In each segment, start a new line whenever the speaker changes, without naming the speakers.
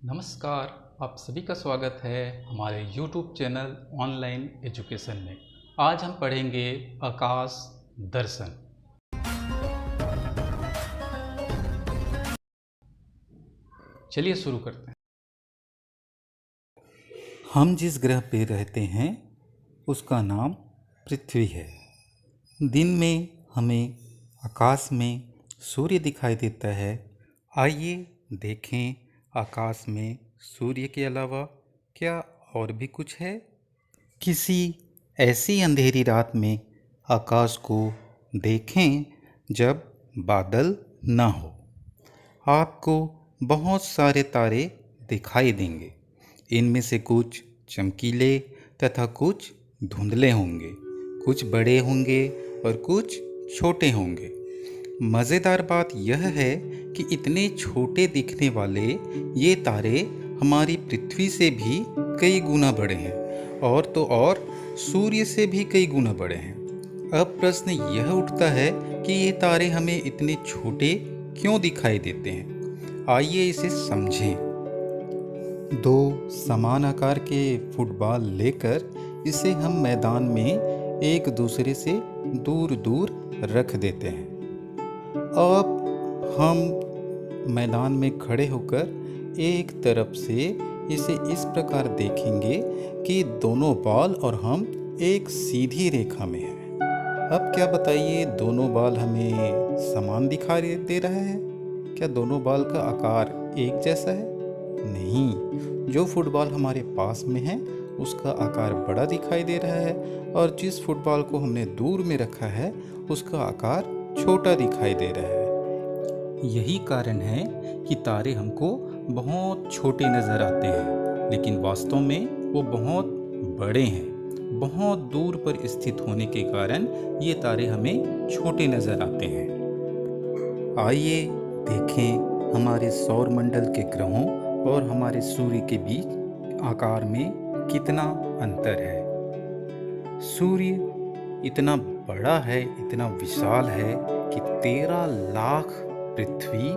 नमस्कार। आप सभी का स्वागत है हमारे YouTube चैनल ऑनलाइन एजुकेशन में। आज हम पढ़ेंगे आकाश दर्शन। चलिए शुरू करते हैं।
हम जिस ग्रह पे रहते हैं उसका नाम पृथ्वी है। दिन में हमें आकाश में सूर्य दिखाई देता है। आइए देखें आकाश में सूर्य के अलावा क्या और भी कुछ है। किसी ऐसी अंधेरी रात में आकाश को देखें जब बादल ना हो। आपको बहुत सारे तारे दिखाई देंगे। इनमें से कुछ चमकीले तथा कुछ धुंधले होंगे, कुछ बड़े होंगे और कुछ छोटे होंगे। मज़ेदार बात यह है कि इतने छोटे दिखने वाले ये तारे हमारी पृथ्वी से भी कई गुना बड़े हैं और सूर्य से भी कई गुना बड़े हैं। अब प्रश्न यह उठता है कि ये तारे हमें इतने छोटे क्यों दिखाई देते हैं। आइए इसे समझें। दो समान आकार के फुटबॉल लेकर इसे हम मैदान में एक दूसरे से दूर दूर रख देते हैं। अब हम मैदान में खड़े होकर एक तरफ से इसे इस प्रकार देखेंगे कि दोनों बॉल और हम एक सीधी रेखा में हैं। अब क्या बताइए, दोनों बॉल हमें समान दिखाई दे रहा है? क्या दोनों बॉल का आकार एक जैसा है? नहीं, जो फुटबॉल हमारे पास में है उसका आकार बड़ा दिखाई दे रहा है और जिस फुटबॉल को हमने दूर में रखा है उसका आकार छोटा दिखाई दे रहा है। यही कारण है कि तारे हमको बहुत छोटे नज़र आते हैं, लेकिन वास्तव में वो बहुत बड़े हैं। बहुत दूर पर स्थित होने के कारण ये तारे हमें छोटे नज़र आते हैं। आइए देखें हमारे सौर मंडल के ग्रहों और हमारे सूर्य के बीच आकार में कितना अंतर है। सूर्य इतना बड़ा है, इतना विशाल है कि 13 लाख पृथ्वी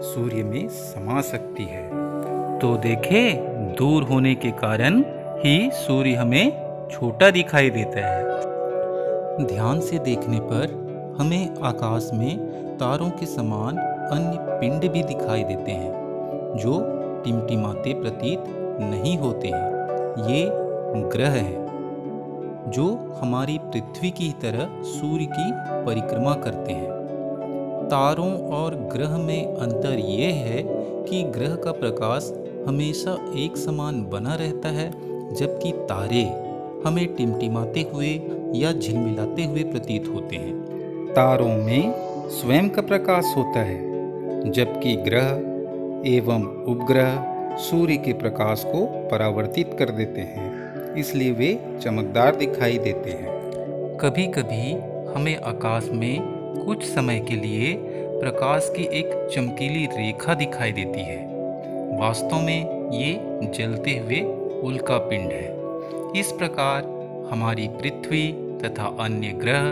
सूर्य में समा सकती है। तो देखें, दूर होने के कारण ही सूर्य हमें छोटा दिखाई देता है। ध्यान से देखने पर हमें आकाश में तारों के समान अन्य पिंड भी दिखाई देते हैं जो टिमटिमाते प्रतीत नहीं होते हैं। ये ग्रह हैं जो हमारी पृथ्वी की तरह सूर्य की परिक्रमा करते हैं। तारों और ग्रह में अंतर ये है कि ग्रह का प्रकाश हमेशा एक समान बना रहता है, जबकि तारे हमें टिमटिमाते हुए या झिलमिलाते हुए प्रतीत होते हैं। तारों में स्वयं का प्रकाश होता है, जबकि ग्रह एवं उपग्रह सूर्य के प्रकाश को परावर्तित कर देते हैं, इसलिए वे चमकदार दिखाई देते हैं। कभी कभी हमें आकाश में कुछ समय के लिए प्रकाश की एक चमकीली रेखा दिखाई देती है। वास्तव में ये जलते हुए उल्का पिंड है। इस प्रकार हमारी पृथ्वी तथा अन्य ग्रह,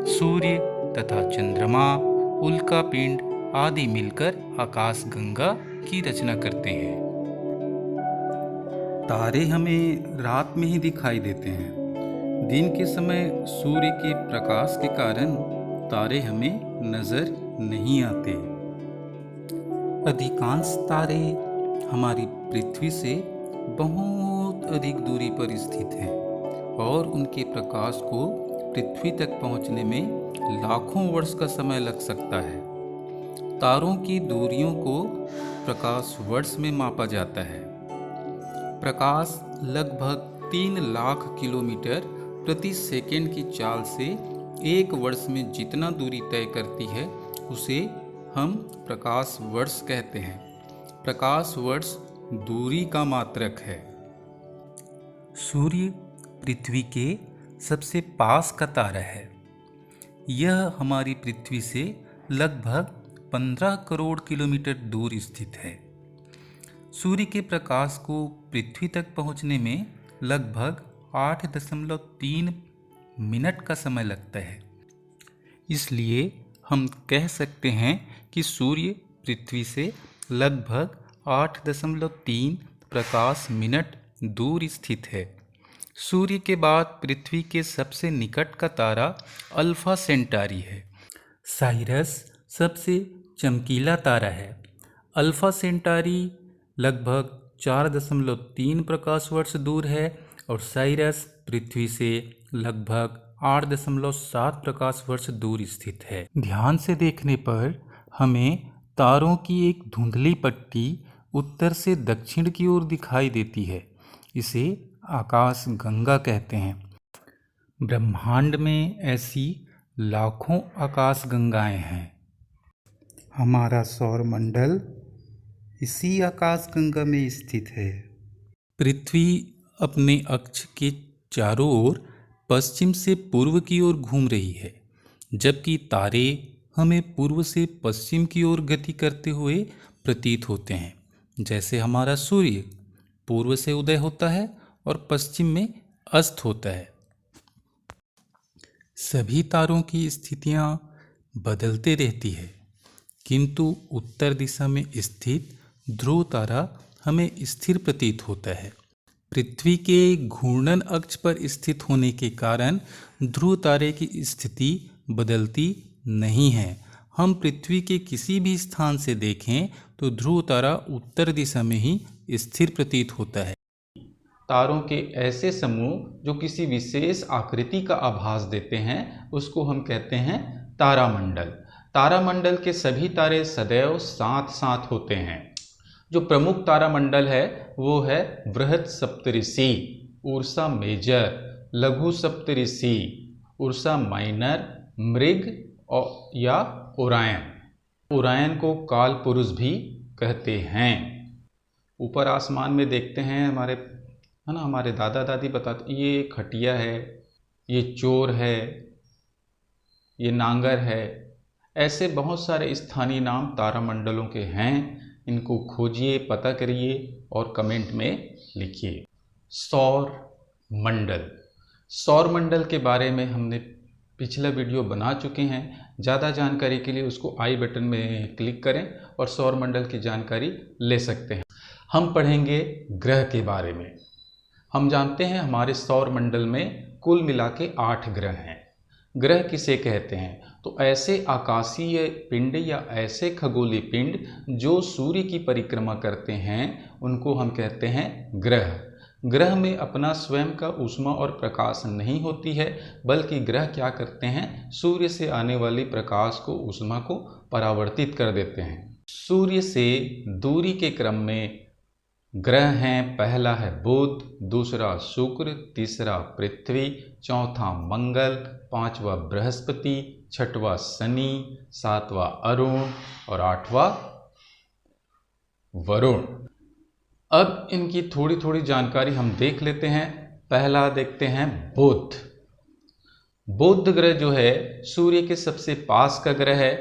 सूर्य तथा चंद्रमा, उल्का पिंड आदि मिलकर आकाश गंगा की रचना करते हैं। तारे हमें रात में ही दिखाई देते हैं। दिन के समय सूर्य के प्रकाश के कारण तारे हमें नजर नहीं आते। अधिकांश तारे हमारी पृथ्वी से बहुत अधिक दूरी पर स्थित हैं और उनके प्रकाश को पृथ्वी तक पहुंचने में लाखों वर्ष का समय लग सकता है। तारों की दूरियों को प्रकाश वर्ष में मापा जाता है। प्रकाश लगभग 3 लाख किलोमीटर प्रति सेकंड की चाल से एक वर्ष में जितना दूरी तय करती है उसे हम प्रकाश वर्ष कहते हैं। प्रकाश वर्ष दूरी का मात्रक है। सूर्य पृथ्वी के सबसे पास का तारा है। यह हमारी पृथ्वी से लगभग 15 करोड़ किलोमीटर दूर स्थित है। सूर्य के प्रकाश को पृथ्वी तक पहुंचने में लगभग 8.3 मिनट का समय लगता है। इसलिए हम कह सकते हैं कि सूर्य पृथ्वी से लगभग 8.3 प्रकाश मिनट दूर स्थित है। सूर्य के बाद पृथ्वी के सबसे निकट का तारा अल्फा सेंटारी है। साइरस सबसे चमकीला तारा है। अल्फा सेंटारी लगभग 4.3 प्रकाश वर्ष दूर है और साइरस पृथ्वी से लगभग 8.7 प्रकाश वर्ष दूर स्थित है। ध्यान से देखने पर हमें तारों की एक धुंधली पट्टी उत्तर से दक्षिण की ओर दिखाई देती है। इसे आकाश गंगा कहते हैं। ब्रह्मांड में ऐसी लाखों आकाश गंगाएं हैं। हमारा सौरमंडल इसी आकाश गंगा में स्थित है। पृथ्वी अपने अक्ष के चारों ओर पश्चिम से पूर्व की ओर घूम रही है, जबकि तारे हमें पूर्व से पश्चिम की ओर गति करते हुए प्रतीत होते हैं। जैसे हमारा सूर्य पूर्व से उदय होता है और पश्चिम में अस्त होता है। सभी तारों की स्थितियां बदलते रहती है, किंतु उत्तर दिशा में स्थित ध्रुव तारा हमें स्थिर प्रतीत होता है। पृथ्वी के घूर्णन अक्ष पर स्थित होने के कारण ध्रुव तारे की स्थिति बदलती नहीं है। हम पृथ्वी के किसी भी स्थान से देखें तो ध्रुव तारा उत्तर दिशा में ही स्थिर प्रतीत होता है।
तारों के ऐसे समूह जो किसी विशेष आकृति का आभास देते हैं उसको हम कहते हैं तारामंडल। तारामंडल के सभी तारे सदैव साथ साथ होते हैं। जो प्रमुख तारामंडल है वो है बृहत सप्तऋषि, उर्सा मेजर, लघु सप्तऋषि, उर्सा माइनर, मृग या ओरायन। ओरायन को काल पुरुष भी कहते हैं। ऊपर आसमान में देखते हैं हमारे दादा दादी बताते, ये खटिया है, ये चोर है, ये नांगर है। ऐसे बहुत सारे स्थानीय नाम तारामंडलों के हैं। इनको खोजिए, पता करिए और कमेंट में लिखिए। सौर मंडल। सौर मंडल के बारे में हमने पिछला वीडियो बना चुके हैं। ज़्यादा जानकारी के लिए उसको आई बटन में क्लिक करें और सौर मंडल की जानकारी ले सकते हैं। हम पढ़ेंगे ग्रह के बारे में। हम जानते हैं हमारे सौर मंडल में कुल मिला के 8 ग्रह हैं। ग्रह किसे कहते हैं? तो ऐसे आकाशीय पिंड या ऐसे खगोलीय पिंड जो सूर्य की परिक्रमा करते हैं उनको हम कहते हैं ग्रह। ग्रह में अपना स्वयं का ऊष्मा और प्रकाश नहीं होती है, बल्कि ग्रह क्या करते हैं, सूर्य से आने वाली प्रकाश को, ऊष्मा को परावर्तित कर देते हैं। सूर्य से दूरी के क्रम में ग्रह हैं। पहला है बुध, दूसरा शुक्र, तीसरा पृथ्वी, चौथा मंगल, पांचवा बृहस्पति, छठवां शनि, सातवां अरुण और आठवां वरुण। अब इनकी थोड़ी थोड़ी जानकारी हम देख लेते हैं। पहला देखते हैं बुध। बुध ग्रह जो है सूर्य के सबसे पास का ग्रह है।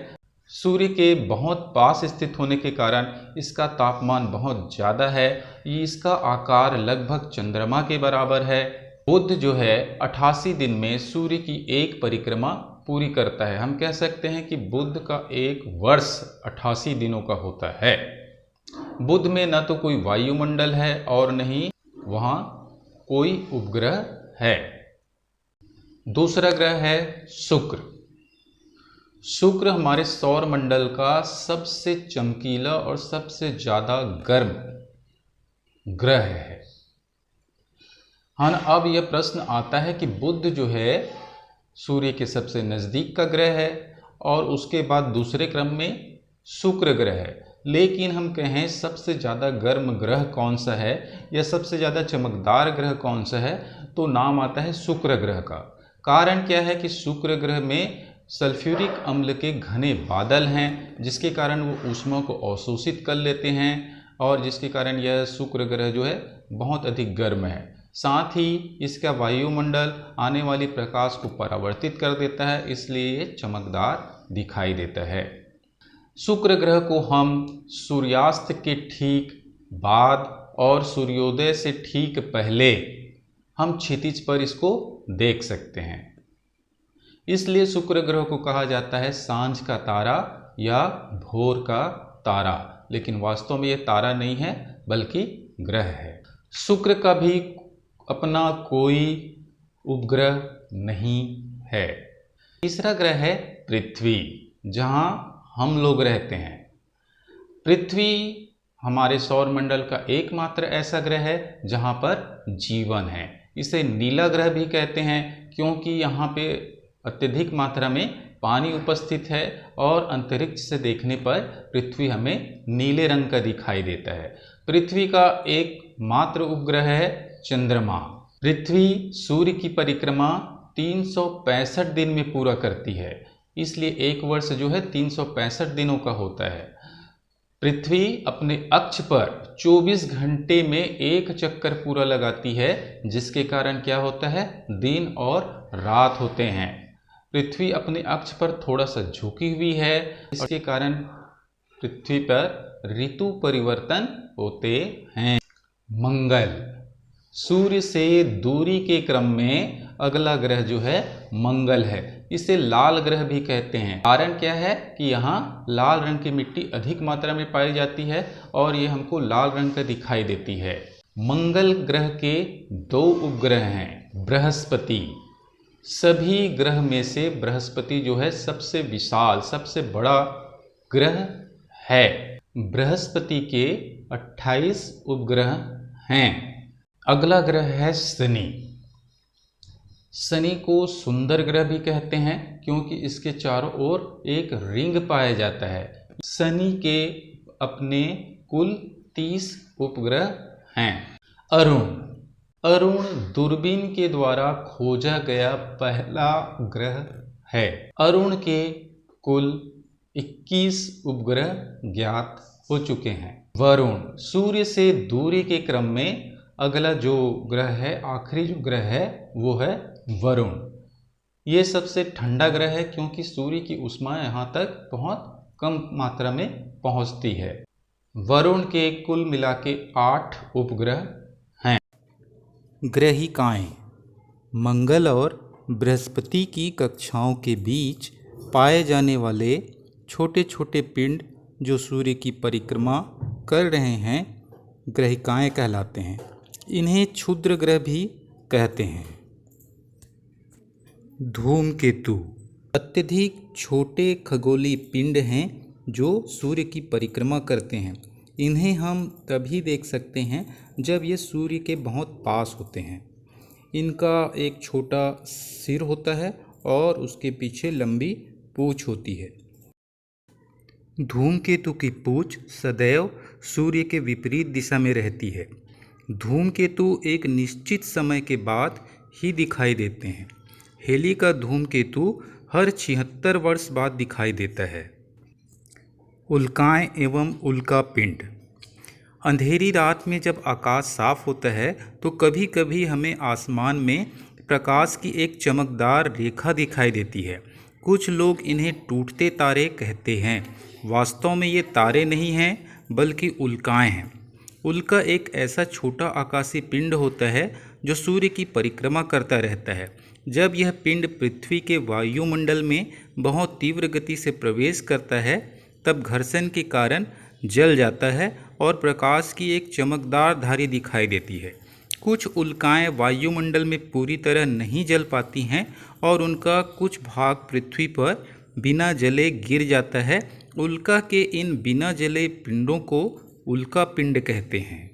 सूर्य के बहुत पास स्थित होने के कारण इसका तापमान बहुत ज़्यादा है। इसका आकार लगभग चंद्रमा के बराबर है। बुध जो है 88 दिन में सूर्य की एक परिक्रमा पूरी करता है। हम कह सकते हैं कि बुध का एक वर्ष 88 दिनों का होता है। बुध में न तो कोई वायुमंडल है और न ही वहाँ कोई उपग्रह है। दूसरा ग्रह है शुक्र। शुक्र हमारे सौर मंडल का सबसे चमकीला और सबसे ज़्यादा गर्म ग्रह है। हाँ, अब यह प्रश्न आता है कि बुध जो है सूर्य के सबसे नज़दीक का ग्रह है और उसके बाद दूसरे क्रम में शुक्र ग्रह है। लेकिन हम कहें सबसे ज़्यादा गर्म ग्रह कौन सा है या सबसे ज़्यादा चमकदार ग्रह कौन सा है, तो नाम आता है शुक्र ग्रह का। कारण क्या है कि शुक्र ग्रह में सल्फ्यूरिक अम्ल के घने बादल हैं, जिसके कारण वो ऊष्मा को अवशोषित कर लेते हैं और जिसके कारण यह शुक्र ग्रह जो है बहुत अधिक गर्म है। साथ ही इसका वायुमंडल आने वाली प्रकाश को परावर्तित कर देता है, इसलिए ये चमकदार दिखाई देता है। शुक्र ग्रह को हम सूर्यास्त के ठीक बाद और सूर्योदय से ठीक पहले हम क्षितिज पर इसको देख सकते हैं। इसलिए शुक्र ग्रह को कहा जाता है सांझ का तारा या भोर का तारा। लेकिन वास्तव में ये तारा नहीं है बल्कि ग्रह है। शुक्र का भी अपना कोई उपग्रह नहीं है। तीसरा ग्रह है पृथ्वी, जहाँ हम लोग रहते हैं। पृथ्वी हमारे सौरमंडल का एकमात्र ऐसा ग्रह है जहाँ पर जीवन है। इसे नीला ग्रह भी कहते हैं क्योंकि यहाँ पे अत्यधिक मात्रा में पानी उपस्थित है और अंतरिक्ष से देखने पर पृथ्वी हमें नीले रंग का दिखाई देता है। पृथ्वी का एकमात्र उपग्रह है चंद्रमा। पृथ्वी सूर्य की परिक्रमा 365 दिन में पूरा करती है, इसलिए एक वर्ष जो है 365 दिनों का होता है। पृथ्वी अपने अक्ष पर 24 घंटे में एक चक्कर पूरा लगाती है, जिसके कारण क्या होता है, दिन और रात होते हैं। पृथ्वी अपने अक्ष पर थोड़ा सा झुकी हुई है, इसके कारण पृथ्वी पर ऋतु परिवर्तन होते हैं। मंगल, सूर्य से दूरी के क्रम में अगला ग्रह जो है मंगल है। इसे लाल ग्रह भी कहते हैं। कारण क्या है कि यहाँ लाल रंग की मिट्टी अधिक मात्रा में पाई जाती है और ये हमको लाल रंग का दिखाई देती है। मंगल ग्रह के 2 उपग्रह हैं। बृहस्पति, सभी ग्रह में से बृहस्पति जो है सबसे विशाल, सबसे बड़ा ग्रह है। बृहस्पति के 28 उपग्रह हैं। अगला ग्रह है शनि। शनि को सुंदर ग्रह भी कहते हैं क्योंकि इसके चारों ओर एक रिंग पाया जाता है। शनि के अपने कुल 30 उपग्रह हैं। अरुण, अरुण दूरबीन के द्वारा खोजा गया पहला ग्रह है। अरुण के कुल 21 उपग्रह ज्ञात हो चुके हैं। वरुण, सूर्य से दूरी के क्रम में अगला जो ग्रह है, आखिरी जो ग्रह है वो है वरुण। ये सबसे ठंडा ग्रह है क्योंकि सूर्य की ऊष्मा यहाँ तक बहुत कम मात्रा में पहुँचती है। वरुण के कुल मिला के 8 उपग्रह हैं।
ग्रहिकाएँ, मंगल और बृहस्पति की कक्षाओं के बीच पाए जाने वाले छोटे छोटे पिंड जो सूर्य की परिक्रमा कर रहे हैं, ग्रहिकाएँ कहलाते हैं। इन्हें क्षुद्र ग्रह भी कहते हैं। धूमकेतु अत्यधिक छोटे खगोलीय पिंड हैं जो सूर्य की परिक्रमा करते हैं। इन्हें हम तभी देख सकते हैं जब ये सूर्य के बहुत पास होते हैं। इनका एक छोटा सिर होता है और उसके पीछे लंबी पूँछ होती है। धूमकेतु की पूँछ सदैव सूर्य के विपरीत दिशा में रहती है। धूमकेतु एक निश्चित समय के बाद ही दिखाई देते हैं। हेली का धूमकेतु हर 76 वर्ष बाद दिखाई देता है। उल्काएं एवं उल्का पिंड, अंधेरी रात में जब आकाश साफ होता है तो कभी कभी हमें आसमान में प्रकाश की एक चमकदार रेखा दिखाई देती है। कुछ लोग इन्हें टूटते तारे कहते हैं। वास्तव में ये तारे नहीं हैं बल्कि उल्काएं हैं। उल्का एक ऐसा छोटा आकाशीय पिंड होता है जो सूर्य की परिक्रमा करता रहता है। जब यह पिंड पृथ्वी के वायुमंडल में बहुत तीव्र गति से प्रवेश करता है तब घर्षण के कारण जल जाता है और प्रकाश की एक चमकदार धारी दिखाई देती है। कुछ उल्काएं वायुमंडल में पूरी तरह नहीं जल पाती हैं और उनका कुछ भाग पृथ्वी पर बिना जले गिर जाता है। उल्का के इन बिना जले पिंडों को उल्का पिंड कहते हैं।